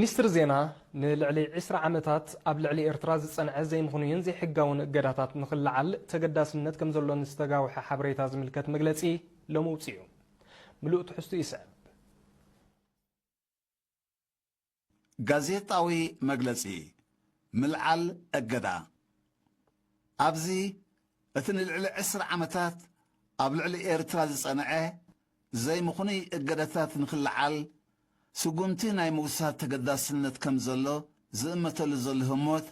ሚኒስትር ዜና ንልዕሊ 20 ዓመታት ኣብ ልዕሊ ኤርትራ ዝጸንዐ ዘይምኽኑን ዘይሕጋውን እገዳታት ንኽልዓል ተገዳስነት ከም ዘሎ ንዝተጋውሐ ሓበሬታ ዝምልከት መግለጺ ሎሚ ውፅኡ ምሉእ ትሕዝቱ ይስዕብ ጋዜጣዊ መግለጺ ምልዓል እገዳ ኣብዚ እቲ ንልዕሊ 20 ዓመታት ኣብ ልዕሊ ኤርትራ ዝጸንዐ ዘይምኽኑ እገዳታት ንኽልዓል ስጉምቲ ናይ ምውሳድ ተገዳስነት ከም ዘሎ ዝእመተሉ ዘሎ ህሞት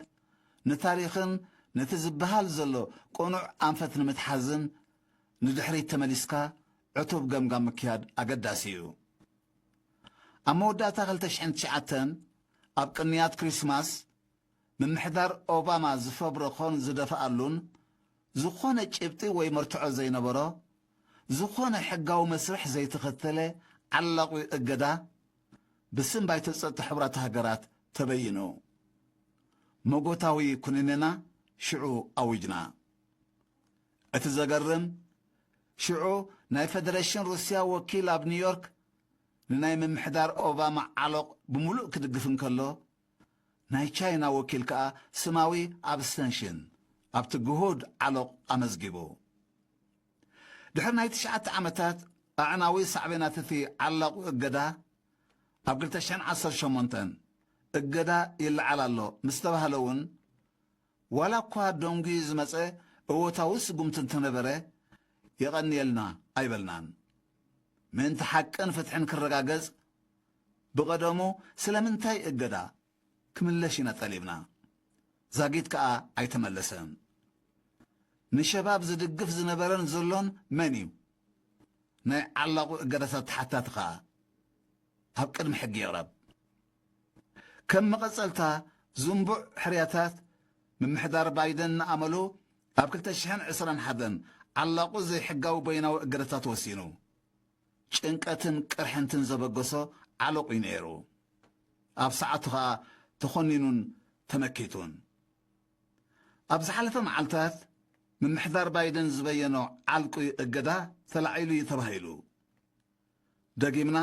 ንታሪኽን ነቲ ዝበሃል ዘሎ ቁኑዕ ኣንፈት ንምትሓዝን ንድሕሪት ተመሊስካ ዕቱብ ገምጋም ምክያድ ኣገዳሲ እዩ። ኣብ መወዳእታ 2009 ኣብ ቅንያት ክሪስማስ ምምሕዳር ኦባማ ዝፈብረኾን ዝደፍኣሉን ዝኾነ ጭብጢ ወይ መርትዖ ዘይነበሮ ዝኾነ ሕጋዊ መስርሕ ዘይተኸተለ ዓላቑ እገዳ ብስም ባይተ ፀጥታ ሕብራት ሃገራት ተበይኑ ሞጎታዊ ኩንንና ሽዑ ኣዊጅና እቲ ዘገርም ሽዑ ናይ ፌደሬሽን ሩስያ ወኪል ኣብ ኒውዮርክ ንናይ ምምሕዳር ኦባማ ዓሎቕ ብምሉእ ክድግፍ እንከሎ ናይ ቻይና ወኪል ከዓ ስማዊ ኣብስተንሽን ኣብቲ ግሁድ ዓሎቕ ኣመዝጊቡ ድሕሪ ናይ 9 ዓመታት ኣዕናዊ ሳዕቤናት እቲ ዓላቑ እገዳ ኣብ 2018 እገዳ ይለዓል ኣሎ ምስ ተባህለ እውን ዋላ እኳ ዶንጊ ዝመፀ እወታዊ ስጉምቲ እንተነበረ የቐኒየልና ኣይበልናን ምእንቲ ሓቅን ፍትሕን ክረጋገጽ ብቐደሙ ስለምንታይ እገዳ ክምለሽ ኢና ጠሊብና ዛጊት ከዓ ኣይተመለሰን ንሸባብ ዝድግፍ ዝነበረን ዘሎን መን እዩ ናይ ዓላቑ እገዳታት ተሓታቲ ከዓ ኣብ ቅድሚ ሕጊ ይቕረብ ከም መቐጸልታ ዝንቡዕ ሕርያታት ምምሕዳር ባይደን ንኣመሉ ኣብ 2021 ዓላቑ ዘይሕጋዊ በይናዊ እገዳታት ወሲኑ ጭንቀትን ቅርሕንትን ዘበገሶ ዓለቑ እዩ ነይሩ ኣብ ሰዓቱ ከዓ ተኾኒኑን ተመኪቱን ኣብ ዝሓለፈ መዓልታት ምምሕዳር ባይደን ዝበየኖ ዓልቂ እገዳ ተላዒሉ እዩ ተባሂሉ ደጊምና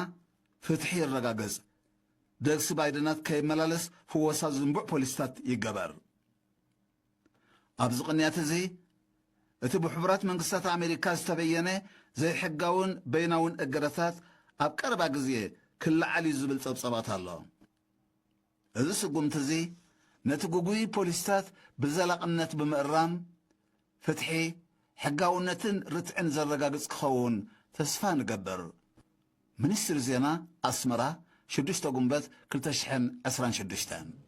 ፍትሒ ይረጋገጽ ደግሲ ባይደናት ከይመላለስ ፍወሳ ዝንቡዕ ፖሊስታት ይገበር ኣብዚ ቅንያት እዚ እቲ ብሕቡራት መንግስታት ኣሜሪካ ዝተበየነ ዘይሕጋውን በይናውን እገዳታት ኣብ ቀረባ ግዜ ክለዓል እዩ ዝብል ጸብጸባት ኣሎ እዚ ስጉምቲ እዚ ነቲ ጉጉይ ፖሊስታት ብዘላቕነት ብምእራም ፍትሒ ሕጋውነትን ርትዕን ዘረጋግጽ ክኸውን ተስፋ ንገብር ሚኒስትር ዜና ኣስመራ 6 ጉንበት 2026